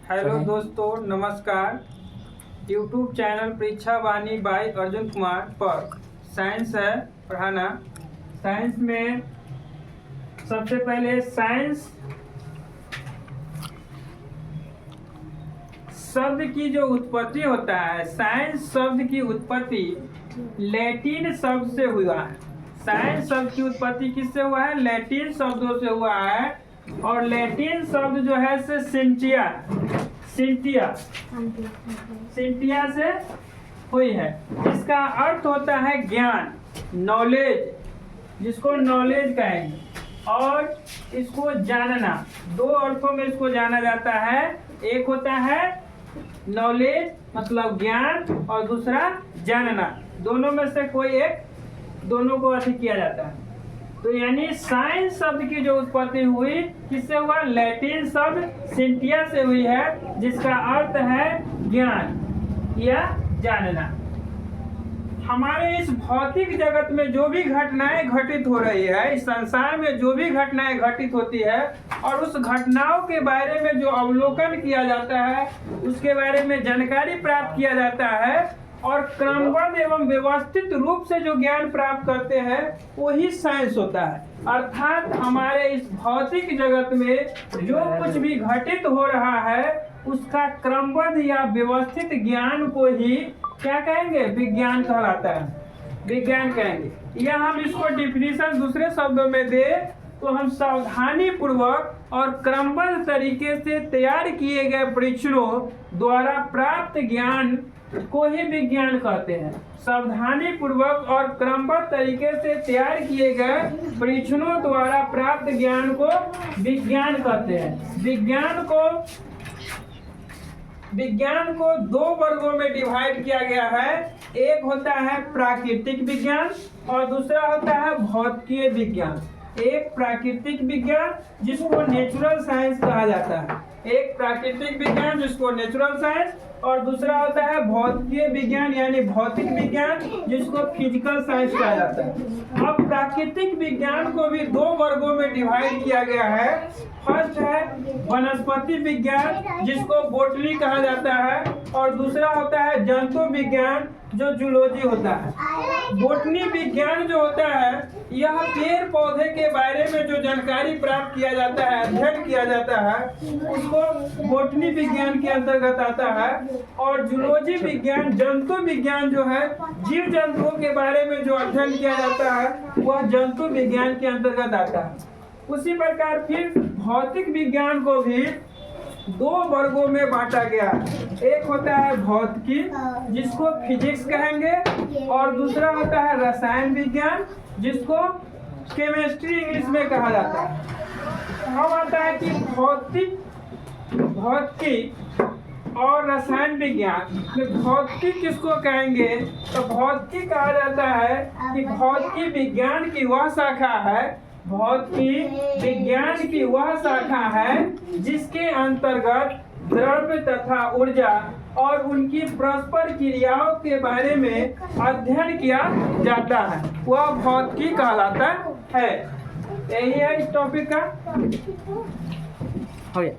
Hello दोस्तों, नमस्कार। YouTube channel परीक्षा वाणी बाई अर्जुन कुमार पर साइंस है पढ़ाना। साइंस में सबसे पहले साइंस शब्द की जो उत्पत्ति होता है, साइंस शब्द की उत्पत्ति लैटिन शब्द से हुआ है। साइंस शब्द की उत्पत्ति किससे हुआ है? लैटिन शब्दों से हुआ है। और लैटिन शब्द जो है से सिंटिया से हुई है। इसका अर्थ होता है ज्ञान, नॉलेज, जिसको नॉलेज कहेंगे, और इसको जानना। दो अर्थों में इसको जाना जाता है। एक होता है नॉलेज मतलब ज्ञान, और दूसरा जानना। दोनों में से कोई एक, दोनों को अधिक किया जाता है। तो यानी साइंस शब्द की जो उत्पत्ति हुई किससे हुआ? लैटिन शब्द सिंटिया से हुई है, जिसका अर्थ है ज्ञान या जानना। हमारे इस भौतिक जगत में जो भी घटनाएं घटित हो रही है, इस संसार में जो भी घटनाएं घटित होती है, और उस घटनाओं के बारे में जो अवलोकन किया जाता है, उसके बारे में जानकारी प्राप्त किया जाता है, और क्रमबद्ध एवं व्यवस्थित रूप से जो ज्ञान प्राप्त करते हैं, वही साइंस होता है। अर्थात हमारे इस भौतिक जगत में जो कुछ भी घटित हो रहा है, उसका क्रमबद्ध या व्यवस्थित ज्ञान को ही क्या कहेंगे? विज्ञान कहलाता है, विज्ञान कहेंगे। या हम इसको डिफिनीशन दूसरे शब्दों में दे तो हम सावधानी पूर्वक और क्रमबद्ध तरीके से तैयार किए गए परीक्षणों द्वारा प्राप्त ज्ञान को ही विज्ञान कहते हैं। सावधानी पूर्वक और क्रमबद्ध तरीके से तैयार किए गए परीक्षणों द्वारा प्राप्त ज्ञान को विज्ञान कहते हैं। विज्ञान को दो वर्गों में डिवाइड किया गया है। एक होता है प्राकृतिक विज्ञान और दूसरा होता है भौतिकीय विज्ञान। एक प्राकृतिक विज्ञान जिसको नेचुरल साइंस कहा जाता है, एक प्राकृतिक विज्ञान जिसको नेचुरल साइंस, और दूसरा होता है भौतिकीय विज्ञान यानी भौतिक विज्ञान जिसको फिजिकल साइंस कहा जाता है। अब प्राकृतिक विज्ञान को भी दो वर्गों में डिवाइड किया गया है। फर्स्ट है वनस्पति विज्ञान जिसको बोटनी कहा जाता है, और दूसरा होता है जंतु विज्ञान जो जूलॉजी होता है। बोटनी विज्ञान जो होता है, यह पेड़ पौधे के बारे में जो जानकारी प्राप्त किया जाता है, अध्ययन किया जाता है, उसको बोटनी विज्ञान के अंतर्गत आता है। और जूलॉजी विज्ञान, जंतु विज्ञान जो है, जीव जंतुओं के बारे में जो अध्ययन किया जाता है, वह जंतु विज्ञान के अंतर्गत आता है। उसी प्रकार फिर भौतिक विज्ञान को भी दो वर्गों में बांटा गया है। एक होता है भौतिकी जिसको फिजिक्स कहेंगे, और दूसरा होता है रसायन विज्ञान जिसको केमिस्ट्री इंग्लिश में कहा जाता है। अब आता है कि भौतिकी और रसायन विज्ञान में भौतिकी किसको कहेंगे? तो भौतिकी कहा जाता है कि भौतिकी विज्ञान की वह शाखा है, भौतिकी विज्ञान की वह शाखा है जिसके अंतर्गत द्रव्य तथा ऊर्जा और उनकी परस्पर क्रियाओं के बारे में अध्ययन किया जाता है, वह भौतिकी कहलाता है। यही है इस टॉपिक का। हो गया।